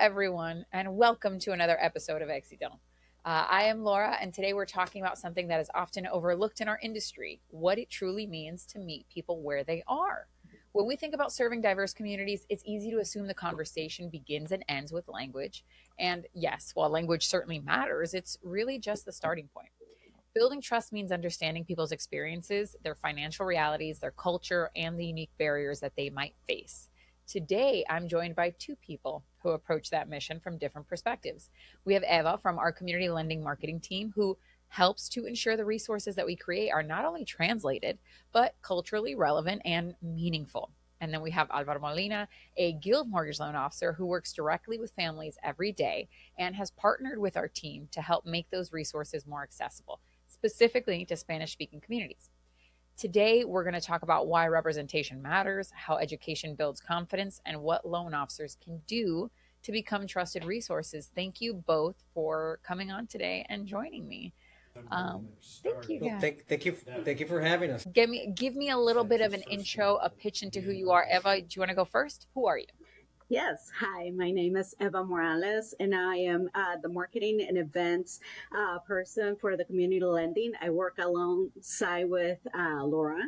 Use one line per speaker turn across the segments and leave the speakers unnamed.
everyone, and welcome to another episode of Éxito. I am Laura, and today we're talking about something that is often overlooked in our industry: what it truly means to meet people where they are. When we think about serving diverse communities, it's easy to assume the conversation begins and ends with language. And yes, while language certainly matters, it's really just the starting point. Building trust means understanding people's experiences, their financial realities, their culture, and the unique barriers that they might face. Today, I'm joined by two people who approach that mission from different perspectives. We have Eva from our community lending marketing team, who helps to ensure the resources that we create are not only translated, but culturally relevant and meaningful. And then we have Alvaro Molina, a Guild mortgage loan officer who works directly with families every day and has partnered with our team to help make those resources more accessible, specifically to Spanish speaking communities. Today, we're going to talk about why representation matters, how education builds confidence, and what loan officers can do to become trusted resources. Thank you both for coming on today and joining me. Um, thank you,
Well,
guys.
thank you for having us.
Give me a little bit of an intro, a pitch into who you are. Eva, do you want to go first? Who are you?
Yes. Hi, my name is Eva Morales, and I am the marketing and events person for the community lending. I work alongside with Laura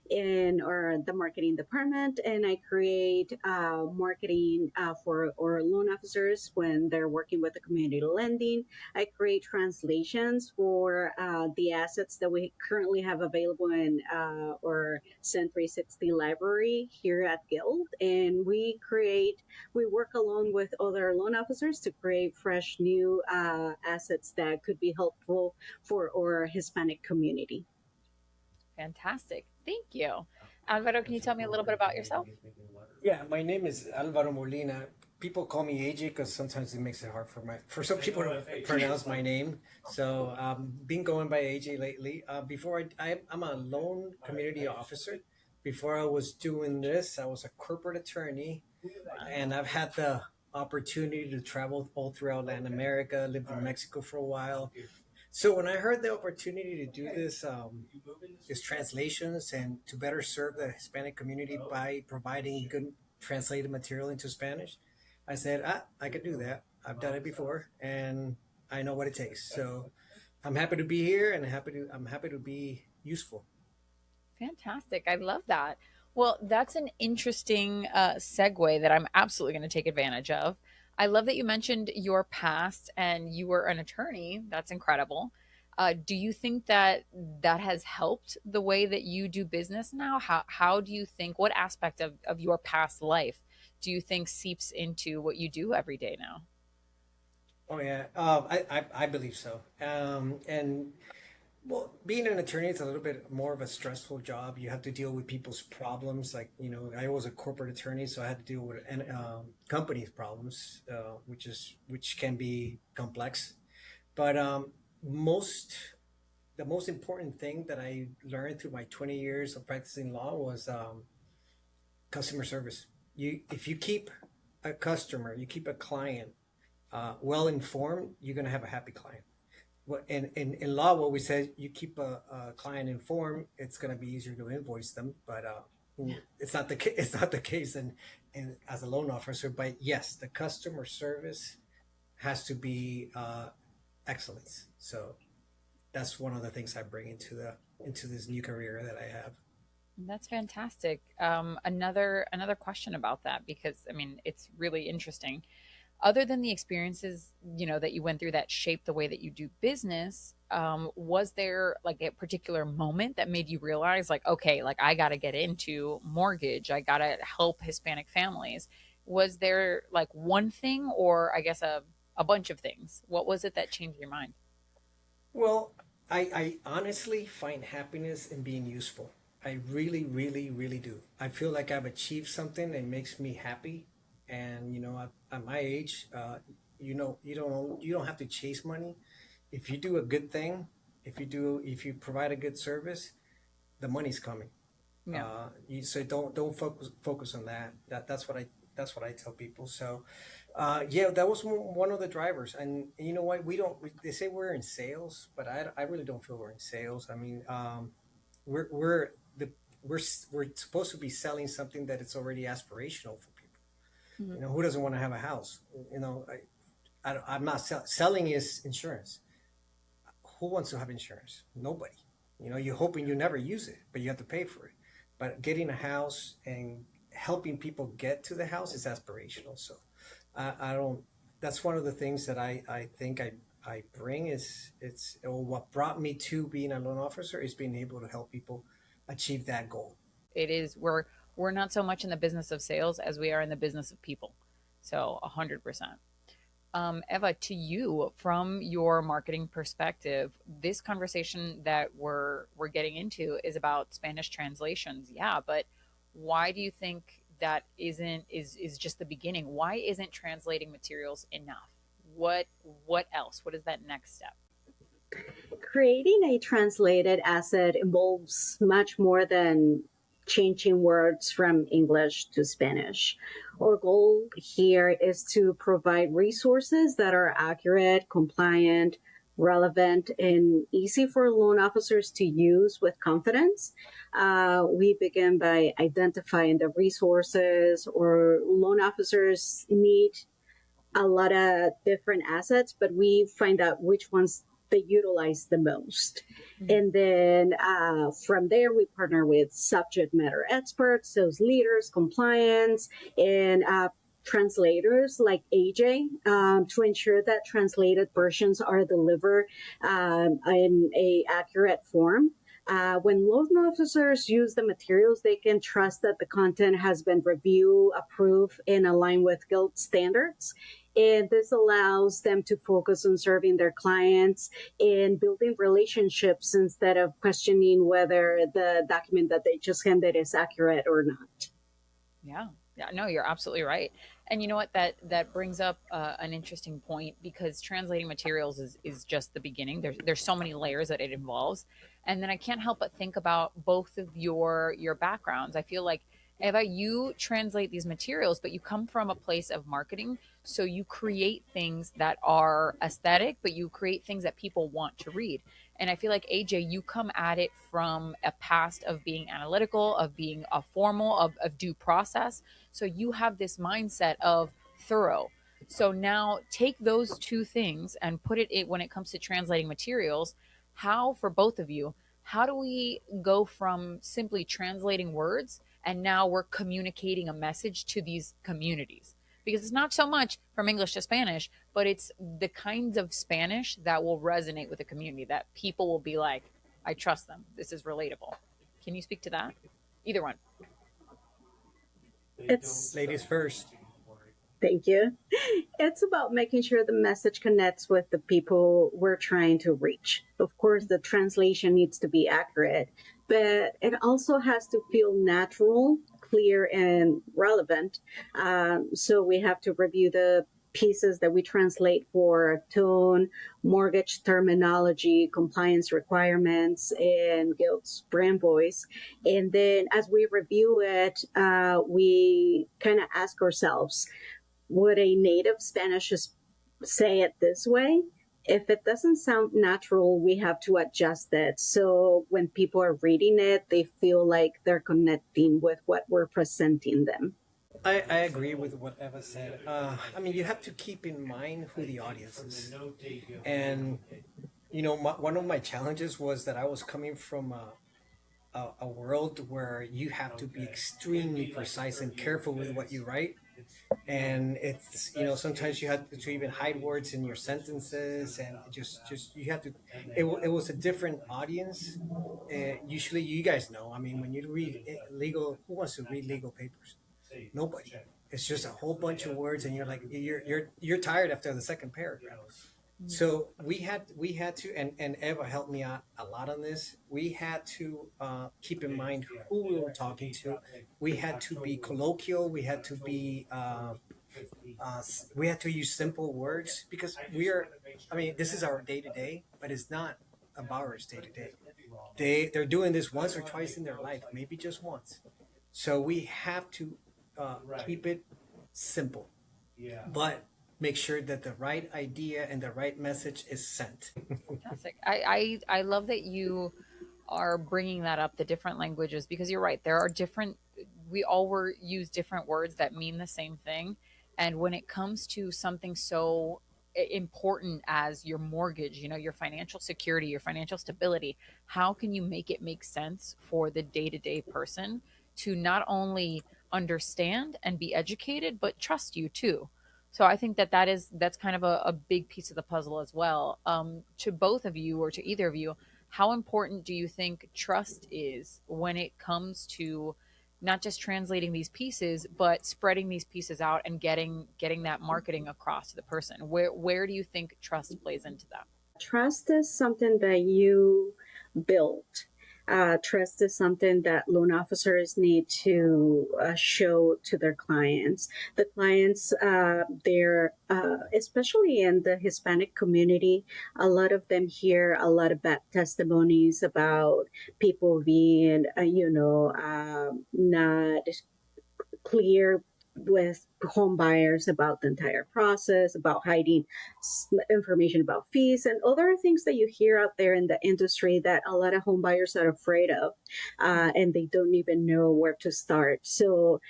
in or the marketing department, and I create marketing for our loan officers when they're working with the community lending. I create translations for the assets that we currently have available in our Cent 360 library here at Guild, and we work along with other loan officers to create fresh new assets that could be helpful for our Hispanic community.
Fantastic. Thank you. Alvaro, can you tell me a little bit about yourself?
Yeah, my name is Alvaro Molina. People call me AJ because sometimes it makes it hard for some people to pronounce my name. So been going by AJ lately. Before I'm a loan community officer. Before I was doing this, I was a corporate attorney, and I've had the opportunity to travel all throughout Latin America. Lived in Mexico for a while. So when I heard the opportunity to do this translations and to better serve the Hispanic community by providing good translated material into Spanish, I said, I could do that. I've done it before, and I know what it takes. So I'm happy to be here, and I'm happy to be useful.
Fantastic. I love that. Well, that's an interesting segue that I'm absolutely going to take advantage of. I love that you mentioned your past and you were an attorney. That's incredible. Do you think that that has helped the way that you do business now? How do you think, what aspect of your past life do you think seeps into what you do every day now?
Oh yeah, I believe so. And well, being an attorney is a little bit more of a stressful job. You have to deal with people's problems. Like, I was a corporate attorney, so I had to deal with companies' problems, which can be complex. But most the most important thing that I learned through my 20 years of practicing law was customer service. If you keep a customer, you keep a client well informed, you're gonna have a happy client. In law, what we said, you keep a client informed, it's going to be easier to invoice them. But it's not the case in as a loan officer. But yes, the customer service has to be excellence. So that's one of the things I bring into this new career that I have.
That's fantastic. Another question about that, because I mean it's really interesting. Other than the experiences that you went through that shaped the way that you do business, was there like a particular moment that made you realize, like, okay, like I got to get into mortgage, I got to help Hispanic families? Was there like one thing, or I guess a bunch of things? What was it that changed your mind?
Well, I honestly find happiness in being useful. I really, really, really do. I feel like I've achieved something that makes me happy, and at my age, you don't have to chase money. If you do a good thing, if you provide a good service, the money's coming.
Yeah.
So don't focus on that. That's what I tell people. So, yeah, that was one of the drivers. And you know what? We don't. They say we're in sales, but I really don't feel we're in sales. I mean, we're the we're supposed to be selling something that it's already aspirational for people.
Mhm.
Who doesn't want to have a house? I'm not selling is insurance. Who wants to have insurance? Nobody. You're hoping you never use it, but you have to pay for it. But getting a house and helping people get to the house is aspirational. So I don't. That's one of the things that I think I bring is or what brought me to being a loan officer is being able to help people achieve that goal.
It is we're not so much in the business of sales as we are in the business of people. So 100%. Eva, to you, from your marketing perspective, this conversation that we're getting into is about Spanish translations. Yeah, but why do you think that is just the beginning? Why isn't translating materials enough? What else? What is that next step?
Creating a translated asset involves much more than changing words from English to Spanish. Our goal here is to provide resources that are accurate, compliant, relevant, and easy for loan officers to use with confidence. We begin by identifying the resources or loan officers need a lot of different assets, but we find out which ones they utilize the most.
Mhm.
And then from there, we partner with subject matter experts, those leaders, compliance, and translators like AJ to ensure that translated versions are delivered in a accurate form. When loan officers use the materials, they can trust that the content has been reviewed, approved, and aligned with guild standards. And this allows them to focus on serving their clients and building relationships instead of questioning whether the document that they just handed is accurate or not.
Yeah. Yeah, no, you're absolutely right. And you know what? That brings up an interesting point because translating materials is just the beginning. There's so many layers that it involves, and then I can't help but think about both of your backgrounds. I feel like Eva, you translate these materials, but you come from a place of marketing, so you create things that are aesthetic, but you create things that people want to read. And I feel like AJ, you come at it from a past of being analytical, of being a formal, of due process. So you have this mindset of thorough. So now take those two things and put it in when it comes to translating materials. How, for both of you, how do we go from simply translating words and now we're communicating a message to these communities? Because it's not so much from English to Spanish, but it's the kinds of Spanish that will resonate with the community that people will be like, I trust them. This is relatable. Can you speak to that? Either one.
It's
Ladies first.
Thank you. It's about making sure the message connects with the people we're trying to reach. Of course, the translation needs to be accurate, but it also has to feel natural, clear, and relevant. So we have to review the pieces that we translate for tone, mortgage terminology, compliance requirements, and Guild's brand voice. And then as we review it, we kind of ask ourselves, would a native Spanish say it this way? If it doesn't sound natural, we have to adjust it. So when people are reading it, they feel like they're connecting with what we're presenting them.
I agree with what Eva said. I mean, you have to keep in mind who the audience is. And, one of my challenges was that I was coming from a world where you have to be extremely precise and careful with what you write. And it's, sometimes you have to even hide words in your sentences and just you have to, it was a different audience. Usually, you guys know, I mean, when you read legal, who wants to read legal papers? Nobody. It's just a whole bunch of words, and you're like you're tired after the second paragraph. So we had to, and Eva helped me out a lot on this. We had to keep in mind who we were talking to. We had to be colloquial. We had to use simple words because we are. I mean, this is our day to day, but it's not a borrower's day to day. They're doing this once or twice in their life, maybe just once. So we have to keep it simple, but make sure that the right idea and the right message is sent.
Fantastic. I love that you are bringing that up, the different languages, because you're right. There are different we all were use different words that mean the same thing. And when it comes to something so important as your mortgage, your financial security, your financial stability, how can you make it make sense for the day-to-day person to not only understand and be educated but trust you too? So I think that's kind of a big piece of the puzzle as well. To both of you, or to either of you, how important do you think trust is when it comes to not just translating these pieces, but spreading these pieces out and getting that marketing across to the person? Where do you think trust plays into that?
Trust is something that you build. Trust is something that loan officers need to show to their clients. The clients, they're, especially in the Hispanic community, a lot of them hear a lot of bad testimonies about people being, not clear with home buyers about the entire process, about hiding information about fees and other things that you hear out there in the industry that a lot of home buyers are afraid of, and they don't even know where to start. So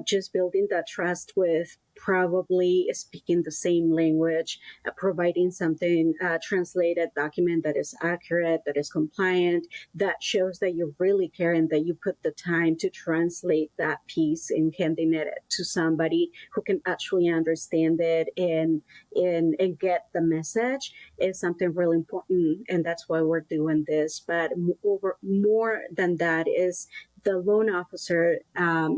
just building that trust with probably speaking the same language, providing something translated document that is accurate, that is compliant, that shows that you really care and that you put the time to translate that piece and handing it to somebody who can actually understand it and get the message is something really important. And that's why we're doing this. But more than that is the loan officer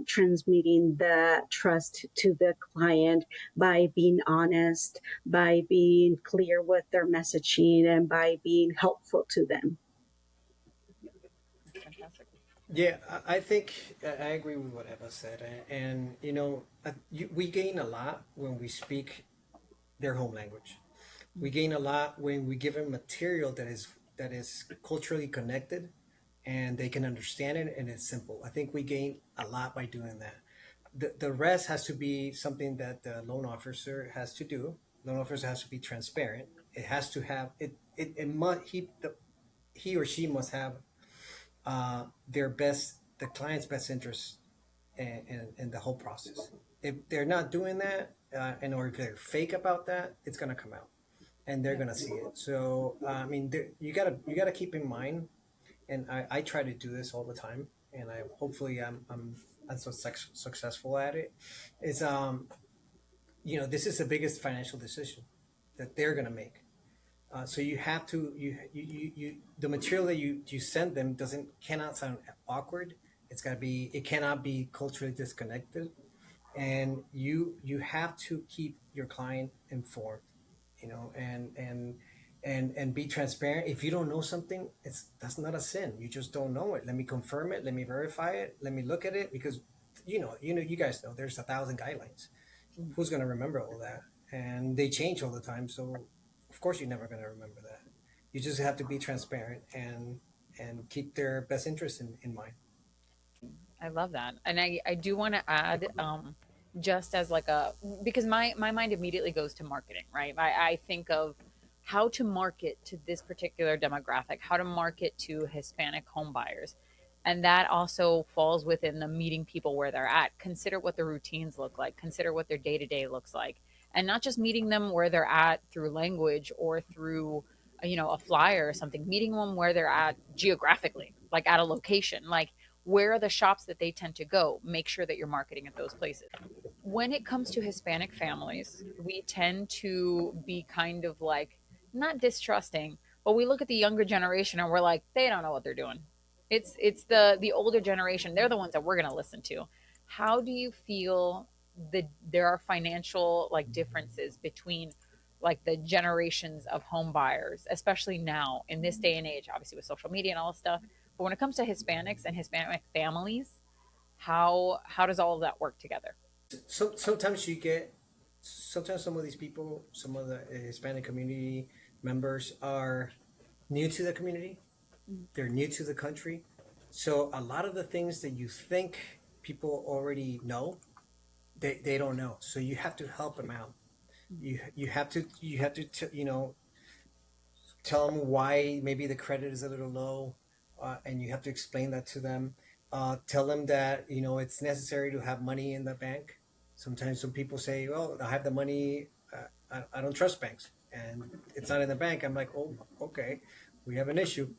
transmitting the trust to the client by being honest, by being clear with their messaging, and by being helpful to them.
Fantastic.
Yeah, I think I agree with what Eva said, and we gain a lot when we speak their home language. We gain a lot when we give them material that is culturally connected, and they can understand it, and it's simple. I think we gain a lot by doing that. The rest has to be something that the loan officer has to do. Loan officer has to be transparent. It has to have it must he or she must have the client's best interest in the whole process. If they're not doing that, or if they're fake about that, it's gonna come out, and they're
Yeah.
gonna see it. So I mean, you gotta keep in mind, and I try to do this all the time, and I hopefully I'm so successful at it. Is this is the biggest financial decision that they're gonna make. So you have to the material that you send them doesn't cannot sound awkward. It cannot be culturally disconnected, and you have to keep your client informed, and be transparent. If you don't know something, that's not a sin. You just don't know it. Let me confirm it. Let me verify it. Let me look at it, because you guys know there's 1,000 guidelines. Who's going to remember all that? And they change all the time, so of course you're never going to remember that. You just have to be transparent and keep their best interest in mind.
I love that. And I do want to add, just as like a, because my mind immediately goes to marketing, right? I think of how to market to this particular demographic, how to market to Hispanic home buyers. And that also falls within the meeting people where they're at. Consider what their routines look like, consider what their day to day looks like. And not just meeting them where they're at through language or through, a flyer or something, meeting them where they're at geographically, like at a location. Like, where are the shops that they tend to go? Make sure that you're marketing at those places. When it comes to Hispanic families, we tend to be kind of like not distrusting, but we look at the younger generation and we're like, they don't know what they're doing. It's the older generation. They're the ones that we're going to listen to. How do you feel that there are financial like differences between like the generations of home buyers, especially now in this day and age, obviously with social media and all this stuff. But when it comes to Hispanics and Hispanic families, how does all of that work together?
So sometimes some of these people, some of the Hispanic community members are new to the community. They're new to the country. So a lot of the things that you think people already know, they don't know. So you have to help them out. You have to tell them why maybe the credit is a little low, and you have to explain that to them. Tell them that it's necessary to have money in the bank. Sometimes some people say, "Well, I have the money. I don't trust banks, and it's not in the bank." I'm like, "Oh, okay, we have an issue.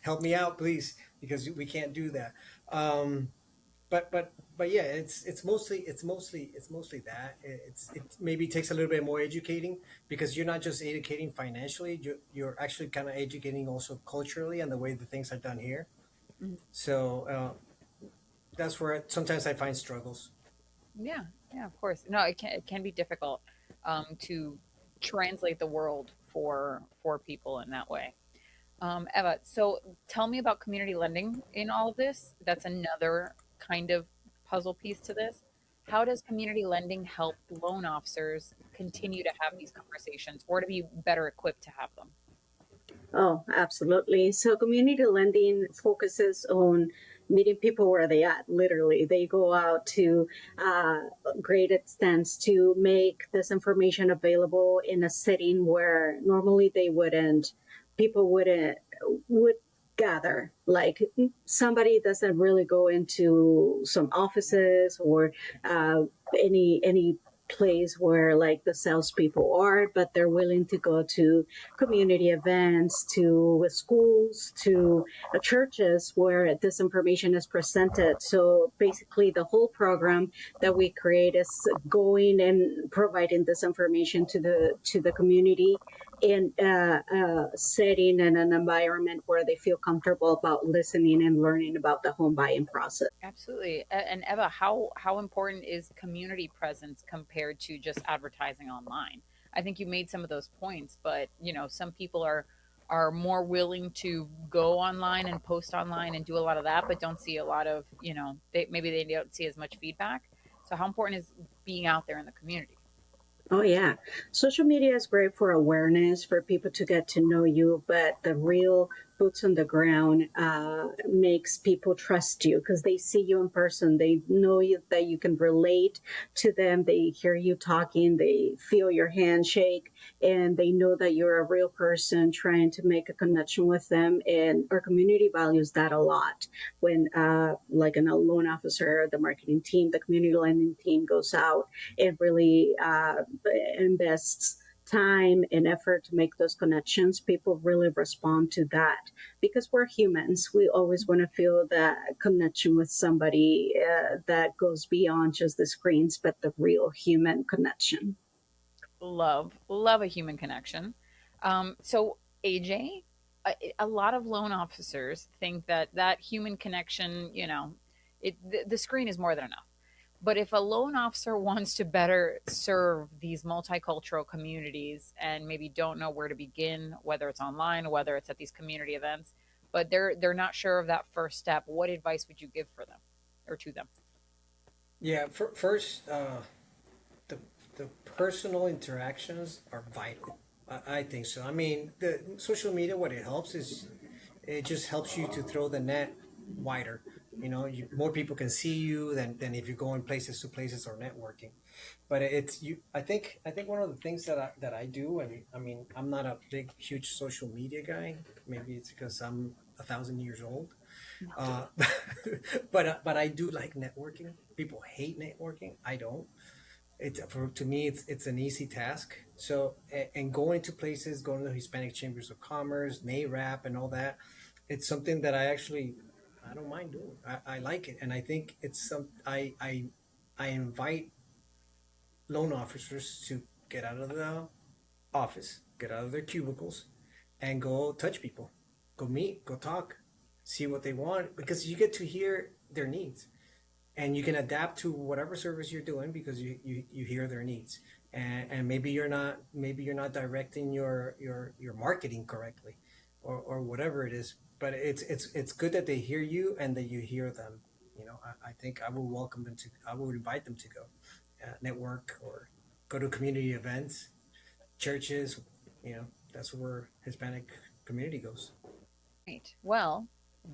Help me out, please, because we can't do that." Um, but yeah, it's mostly that it maybe takes a little bit more educating, because you're not just educating financially, you're actually kind of educating also culturally and the way the things are done here.
Mhm.
So that's where sometimes I find struggles.
Yeah, yeah, of course. No, it can be difficult to translate the world for people in that way. Eva, so tell me about community lending in all of this. That's another kind of puzzle piece to this. How does community lending help loan officers continue to have these conversations or to be better equipped to have them?
Oh, absolutely. So community lending focuses on meeting people where they at. Literally, they go out to uh, great extents to make this information available in a setting where normally they wouldn't. People would gather. Like somebody doesn't really go into some offices or uh, any place where like the salespeople are, but they're willing to go to community events, to schools, to churches where this information is presented. So basically, the whole program that we create is going and providing this information to the community in a setting and an environment where they feel comfortable about listening and learning about the home buying process.
Absolutely. And Eva, how important is community presence compared to just advertising online? I think you made some of those points, but some people are more willing to go online and post online and do a lot of that, but don't see a lot of, maybe they don't see as much feedback. So how important is being out there in the community?
Oh, yeah. Social media is great for awareness, for people to get to know you, but the real boots on the ground makes people trust you because they see you in person. They know you, that you can relate to them. They hear you talking, they feel your handshake, and they know that you're a real person trying to make a connection with them. And our community values that a lot. When, like, a loan officer, the marketing team, the community lending team goes out and really invests time and effort to make those connections, people really respond to that because we're humans. We always want to feel that connection with somebody that goes beyond just the screens, but the real human connection.
Love a human connection. So AJ, a lot of loan officers think that that human connection, the screen is more than enough. But if a loan officer wants to better serve these multicultural communities and maybe don't know where to begin, whether it's online, whether it's at these community events, but they're not sure of that first step, what advice would you give for them or to them?
Yeah, first, the the personal interactions are vital. I think so. I mean, the social media, what it helps is it just helps you to throw the net wider. More people can see you than if you go in places to places or networking. But it's you. I think one of the things that I do, and I mean, I'm not a big, huge social media guy. Maybe it's because I'm 1,000 years old. Uh, but I do like networking. People hate networking. I don't. To me, it's an easy task. So and going to places, going to the Hispanic Chambers of Commerce, NARAP, and all that, it's something that I don't mind doing. I like it, and I think it's some I invite loan officers to get out of the office, get out of their cubicles, and go touch people, go meet, go talk, see what they want, because you get to hear their needs, and you can adapt to whatever service you're doing because you hear their needs, and maybe you're not directing your marketing correctly, or whatever it is, but it's good that they hear you and that you hear them. I think I will invite them to go network or go to community events, churches. That's where Hispanic community goes.
Right. Well,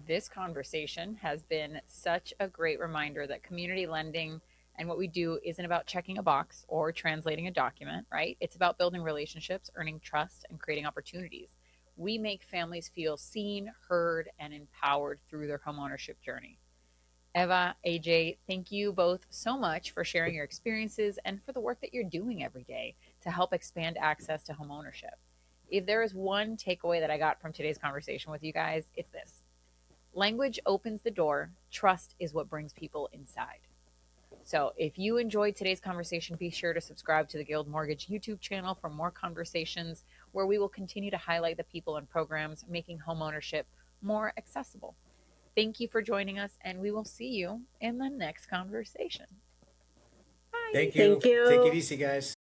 this conversation has been such a great reminder that community lending and what we do isn't about checking a box or translating a document, right? It's about building relationships, earning trust, and creating opportunities. We make families feel seen, heard, and empowered through their homeownership journey. Eva, AJ, thank you both so much for sharing your experiences and for the work that you're doing every day to help expand access to homeownership. If there is one takeaway that I got from today's conversation with you guys, it's this: language opens the door, trust is what brings people inside. So if you enjoyed today's conversation, be sure to subscribe to the Guild Mortgage YouTube channel for more conversations where we will continue to highlight the people and programs making homeownership more accessible. Thank you for joining us, and we will see you in the next conversation. Bye.
Thank
Thank
you. Take it
you.
easy, guys.